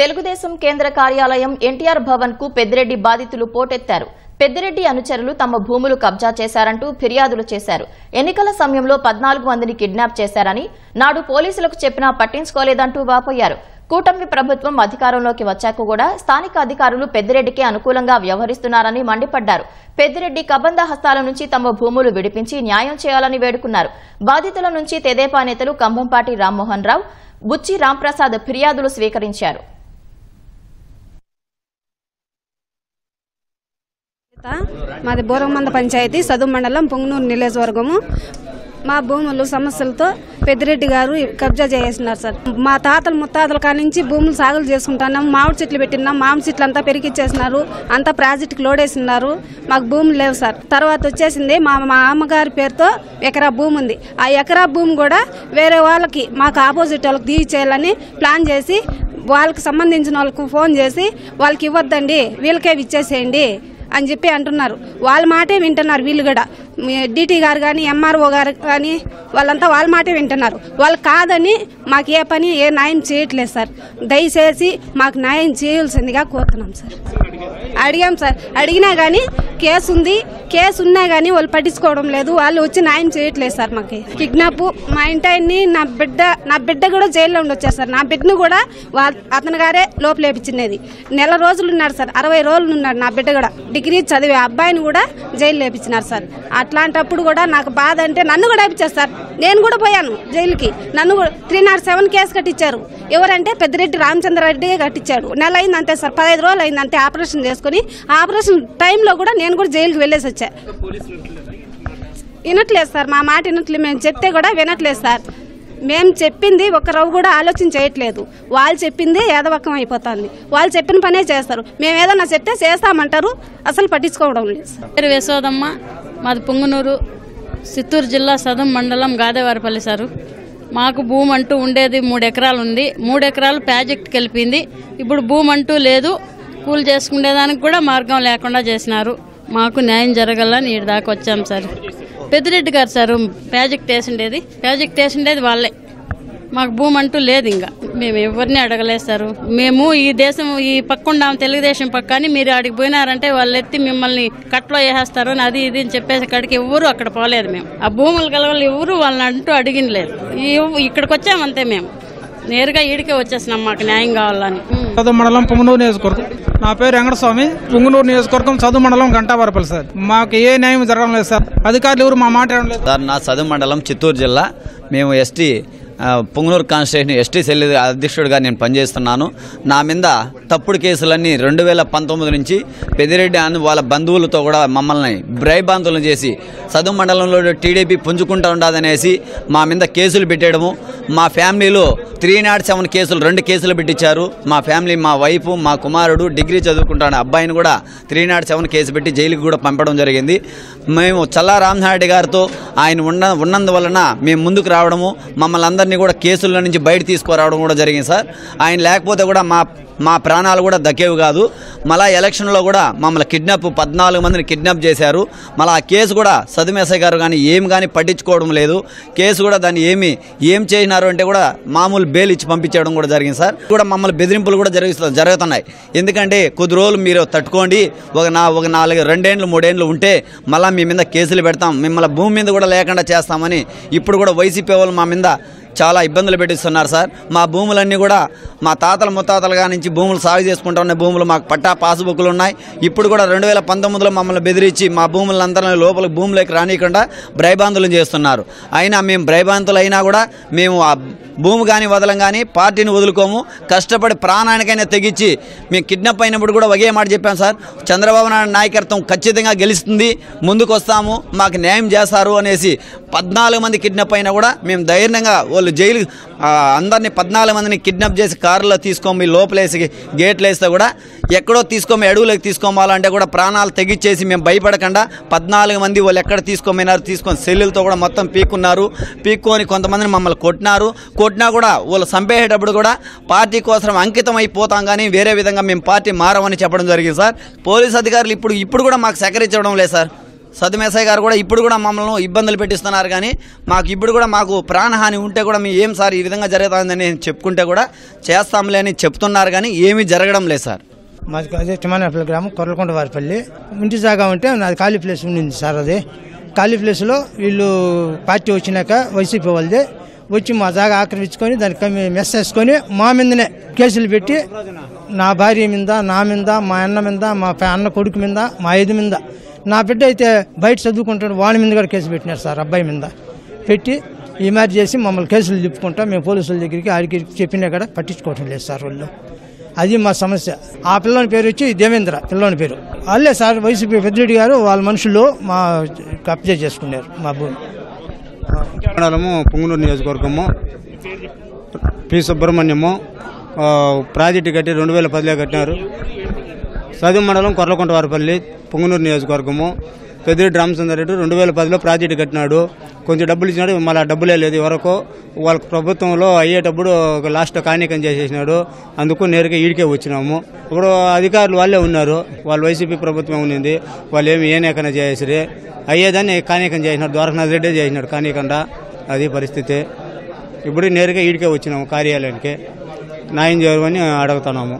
తెలుగుదేశం కేంద్ర కార్యాలయం ఎన్టీఆర్ భవన్ కు పెద్దిరెడ్డి బాధితులు పోటెత్తారు. పెద్దిరెడ్డి అనుచరులు తమ భూములు కబ్జా చేశారంటూ ఫిర్యాదులు చేశారు. ఎన్నికల సమయంలో 14 మందిని కిడ్నాప్ చేశారని, నాడు పోలీసులకు చెప్పినా పట్టించుకోలేదంటూ వాపోయారు. కూటమి ప్రభుత్వం అధికారంలోకి వచ్చాక కూడా స్థానిక అధికారులు పెద్దిరెడ్డికి అనుకూలంగా వ్యవహరిస్తున్నారని మండిపడ్డారు. పెద్దిరెడ్డి కబంధ హస్తాల నుంచి తమ భూములు విడిపించి న్యాయం చేయాలని వేడుకున్నారు. బాధితుల నుంచి తెదేపా నేతలు కంభంపాటి రామ్మోహన్ రావు, బుచ్చి రాంప్రసాద్ ఫిర్యాదులు స్వీకరించారు. మాది బోరంమంద పంచాయతీ సదుం మండలం పొంగునూరు నియోజకవర్గము. మా భూములు సమస్యలతో పెద్దిరెడ్డి గారు కబ్జా చేస్తున్నారు సార్. మా తాతలు ముత్తాతల కానించి భూములు సాగులు చేసుకుంటున్నాం. మామిడి చెట్లు పెట్టినాం, మామిడి చెట్లు అంతా పెరిగిచ్చేసినారు, అంతా ప్రాజెక్టుకి లోడేసినారు. మాకు భూములు లేవు సార్. తర్వాత వచ్చేసింది మా అమ్మగారి పేరుతో ఎకరా భూమి ఉంది. ఆ ఎకరా భూమి కూడా వేరే వాళ్ళకి, మాకు ఆపోజిట్ వాళ్ళకి తీసేయాలని ప్లాన్ చేసి వాళ్ళకి సంబంధించిన వాళ్ళకు ఫోన్ చేసి వాళ్ళకి ఇవ్వద్దండి, వీళ్ళకే ఇచ్చేసేయండి అని చెప్పి అంటున్నారు. వాళ్ళ మాటే వింటున్నారు. వీళ్ళు కూడా డిటి గారు కానీ ఎంఆర్ఓ గారు కానీ వాళ్ళంతా వాళ్ళ మాటే వింటున్నారు. వాళ్ళు కాదని మాకు ఏ పని ఏ న్యాయం చేయట్లేదు సార్. దయచేసి మాకు న్యాయం చేయాల్సిందిగా కోరుతున్నాం సార్. అడిగాం సార్, అడిగినా కానీ కేసు ఉంది, కేసు ఉన్నా కానీ వాళ్ళు పట్టించుకోవడం లేదు. వాళ్ళు వచ్చి న్యాయం చేయట్లేదు సార్. మాకు కిడ్నాప్ మా ఇంటాయన్ని నా బిడ్డ కూడా జైల్లో ఉండొచ్చారు సార్. నా బిడ్డను కూడా అతని గారే లోపలేపించినది. నెల రోజులు ఉన్నాడు సార్, 60 రోజులు ఉన్నాడు నా బిడ్డ కూడా. డిగ్రీ చదివే అబ్బాయిని కూడా జైలు లేపించినారు సార్. అట్లాంటప్పుడు కూడా నాకు బాధ అంటే నన్ను కూడా వేపించారు సార్. నేను కూడా పోయాను జైలుకి. నన్ను కూడా 307 కేసు కట్టించారు. ఎవరంటే పెద్దిరెడ్డి రామచంద్రారెడ్డి కట్టించాడు. నెల అయింది అంతే సార్, 15 రోజులు అయింది అంతే ఆపరేషన్ చేసుకుని. ఆపరేషన్ టైంలో కూడా నేను కూడా జైలుకి వెళ్ళేసి వచ్చా. వినట్లేదు సార్, మా మాట వినట్లేదు. మేము చెప్తే కూడా వినట్లేదు సార్. మేము చెప్పింది ఒక రవ్వు కూడా ఆలోచన చేయట్లేదు. వాళ్ళు చెప్పింది ఏదవకం అయిపోతుంది. వాళ్ళు చెప్పిన పనే చేస్తారు. మేము ఏదన్నా చెప్తే చేస్తామంటారు, అసలు పట్టించుకోవడం లేదు. పేరు యశోదమ్మ, మాది పొంగునూరు, చిత్తూరు జిల్లా సదుం మండలం గాదేవారిపల్లి సారు. మాకు భూమి అంటూ ఉండేది 3 ఎకరాలు ఉంది. 3 ఎకరాలు ప్రాజెక్టుకి వెళ్ళిపోయింది. ఇప్పుడు భూమి అంటూ లేదు. కూలి చేసుకునేదానికి కూడా మార్గం లేకుండా చేసినారు. మాకు న్యాయం జరగాలని ఈ దాకా వచ్చాం సార్. పెద్దిరెడ్డి గారు సార్ ప్రాజెక్ట్ వేసిండేది వాళ్ళే. మాకు భూమి అంటూ లేదు. ఇంకా మేము ఎవరిని అడగలేదు సార్. మేము ఈ దేశం ఈ పక్కుండాము, తెలుగుదేశం పక్క అని మీరు ఆడికి పోయినారంటే వాళ్ళు ఎత్తి మిమ్మల్ని కట్లో వేసేస్తారు అని అది ఇది అని చెప్పేసి కాడికి ఎవరు అక్కడ పోలేదు. మేము ఆ భూములు కలవాలి ఎవరు వాళ్ళని అంటూ అడిగిన లేదు. ఇక్కడికి వచ్చామంతే. మేము నేరుగా ఈడికే వచ్చేసినాం. మాకు న్యాయం కావాలని. చదువు మండలం పొంగునూరు నియోజకవర్గం. నా పేరు వెంకటస్వామి, పొంగునూరు నియోజకవర్గం, చదువు మండలం గంటావారిపల్లి సార్. మాకు ఏ న్యాయం జరగడం లేదు సార్. అధికారులు ఎవరు మా మాట లేదు సార్. నా చదువు మండలం చిత్తూరు జిల్లా. మేము ST Pongunuru constitution ST cell అధ్యక్షుడిగా నేను పనిచేస్తున్నాను. నా మీద తప్పుడు కేసులన్నీ 2019 నుంచి పెద్దిరెడ్డి అని వాళ్ళ బంధువులతో కూడా మమ్మల్ని భయభ్రాంతులను చేసి చదువు మండలంలో టీడీపీ పుంజుకుంటూ ఉండదనేసి మా మీద కేసులు పెట్టేయడము. మా ఫ్యామిలీలో 307 కేసులు 2 కేసులు పెట్టించారు. మా ఫ్యామిలీ, మా వైఫ్, మా కుమారుడు డిగ్రీ చదువుకుంటాడు అబ్బాయిని కూడా 307 కేసు పెట్టి జైలుకి కూడా పంపడం జరిగింది. మేము చల్లా రామనాయుడు గారితో ఆయన ఉన్నందువలన మేము ముందుకు రావడము, మమ్మల్ని అందరినీ కూడా కేసుల నుంచి బయట తీసుకురావడం కూడా జరిగింది సార్. ఆయన లేకపోతే కూడా మా ప్రాణాలు కూడా దక్కేవి కాదు. మళ్ళా ఎలక్షన్లో కూడా మమ్మల్ని 14 మందిని కిడ్నాప్ చేశారు. మళ్ళీ ఆ కేసు కూడా సదుమేసై గారు కానీ కానీ పట్టించుకోవడం లేదు. కేసు కూడా దాన్ని ఏం చేసినారు అంటే కూడా మామూలు బెయిల్ ఇచ్చి పంపించడం కూడా జరిగింది సార్. కూడా మమ్మల్ని బెదిరింపులు కూడా జరుగుతున్నాయి. ఎందుకంటే కొద్ది రోజులు మీరు తట్టుకోండి, ఒక 2 ఏళ్ళు 3 ఏళ్ళు ఉంటే మళ్ళీ మీ మీద కేసులు పెడతాం, మిమ్మల్ని భూమి మీద కూడా లేకుండా చేస్తామని ఇప్పుడు కూడా వైసీపీ వాళ్ళు మా మీద చాలా ఇబ్బందులు పెట్టిస్తున్నారు సార్. మా భూములన్నీ కూడా మా తాతల ముత్తాతలుగా నుంచి భూములు సాగు చేసుకుంటూ ఉన్న భూములు మాకు పట్టా పాస్బుక్లు ఉన్నాయి. ఇప్పుడు కూడా 2019లో మమ్మల్ని బెదిరించి మా భూములందరినీ లోపల భూములోకి రానియకుండా భయభ్రాంతులను చేస్తున్నారు. అయినా మేము భయభ్రాంతులు అయినా కూడా మేము ఆ భూమి కానీ వదలం కానీ పార్టీని వదులుకోము. కష్టపడి ప్రాణానికైనా తెగించి మేము కిడ్నాప్ అయినప్పుడు కూడా ఒకే మాట చెప్పాం సార్. చంద్రబాబు నాయుడు నాయకత్వం ఖచ్చితంగా గెలుస్తుంది, ముందుకు వస్తాము, మాకు న్యాయం చేస్తారు అనేసి 14 మంది కిడ్నాప్ అయినా కూడా మేము ధైర్యంగా వాళ్ళు జైలు అందరినీ 14 మందిని కిడ్నాప్ చేసి కారులో తీసుకోమి లోపలేసి గేట్లు వేస్తే కూడా ఎక్కడో తీసుకోమి అడవులోకి తీసుకోవాలంటే కూడా ప్రాణాలు తెగిచ్చేసి మేము భయపడకుండా 14 మంది వాళ్ళు ఎక్కడ తీసుకోమైనారు తీసుకొని సెల్లులతో కూడా మొత్తం పీక్కొని కొంతమందిని మమ్మల్ని కొట్టినా కూడా వాళ్ళు చంపేసేటప్పుడు కూడా పార్టీ కోసం అంకితం అయిపోతాం కానీ వేరే విధంగా మేము పార్టీ మారమని చెప్పడం జరిగింది సార్. పోలీస్ అధికారులు ఇప్పుడు కూడా మాకు సహకరించడం లేదు సార్. సద్దుం ఎస్ఐ గారు కూడా ఇప్పుడు కూడా మమ్మల్ని ఇబ్బందులు పెట్టిస్తున్నారు. కానీ మాకు ఇప్పుడు కూడా మాకు ప్రాణహాని ఉంటే కూడా మేము ఏం సార్ ఈ విధంగా జరుగుతుందని చెప్పుకుంటే కూడా చేస్తాంలే అని చెప్తున్నారు. కానీ ఏమీ జరగడం లేదు సార్. మాది అదే తిమ్మానపల్లి గ్రామం కొర్లకొండ వారిపల్లి. ఇంటి జాగా ఉంటే నాది ఖాళీ ప్లేస్ ఉండింది సార్. అది ఖాళీ ప్లేస్లో వీళ్ళు పార్టీ వచ్చినాక వైసీపీ వాళ్ళది వచ్చి మా జాగా ఆక్రమించుకొని దానికి మెస్ వేసుకొని మా మీదనే కేసులు పెట్టి నా భార్య మీద, నా మీద, మా అన్న మీద, మా అన్న కొడుకు మీద, మా 5 మీద, నా బిడ్డ అయితే బయట చదువుకుంటాడు వాడి మీద కూడా కేసు పెట్టినారు సార్. అబ్బాయి మీద పెట్టి ఈ మారి చేసి మమ్మల్ని కేసులు తిప్పుకుంటా మేము పోలీసుల దగ్గరికి ఆడికి చెప్పినా కూడా పట్టించుకోవటం లేదు సార్ వాళ్ళు. అది మా సమస్య. ఆ పిల్లోని పేరు వచ్చి దేవేంద్ర పిల్లోని పేరు. వాళ్ళే సార్ వైసీపీ పెద్దిరెడ్డి గారు వాళ్ళ మనుషులు మా కబ్జా చేసుకున్నారు మా భూమి. మండలము పుంగనూరు నియోజకవర్గము పి సుబ్రహ్మణ్యము ప్రాజెక్టు కట్టి 2010లో కట్టినారు. సదుం మండలం కొర్లకొండ వారిపల్లి పుంగనూరు నియోజకవర్గము. పెద్దిరెడ్డి రామచంద్రరెడ్డి 2010లో ప్రాజెక్టు కట్టినాడు. కొంచెం డబ్బులు ఇచ్చినాడు, మళ్ళీ డబ్బులే లేదు వరకు. వాళ్ళ ప్రభుత్వంలో అయ్యేటప్పుడు లాస్ట్ కానికం చేసేసినాడు. అందుకు నేరుగా ఈడికే వచ్చినాము. ఇప్పుడు అధికారులు వాళ్ళే ఉన్నారు, వాళ్ళు వైసీపీ ప్రభుత్వం ఉన్నింది. వాళ్ళు ఏమి ఏనేకన్నా చేసేసరి అయ్యేదాన్ని కానికం చేసినాడు. ద్వారకనాథ్ రెడ్డి చేసినాడు కానికండా. అది పరిస్థితి. ఇప్పుడు నేరుగా ఈడికే వచ్చినాము కార్యాలయానికి. న్యాయం చేయమని అడుగుతున్నాము.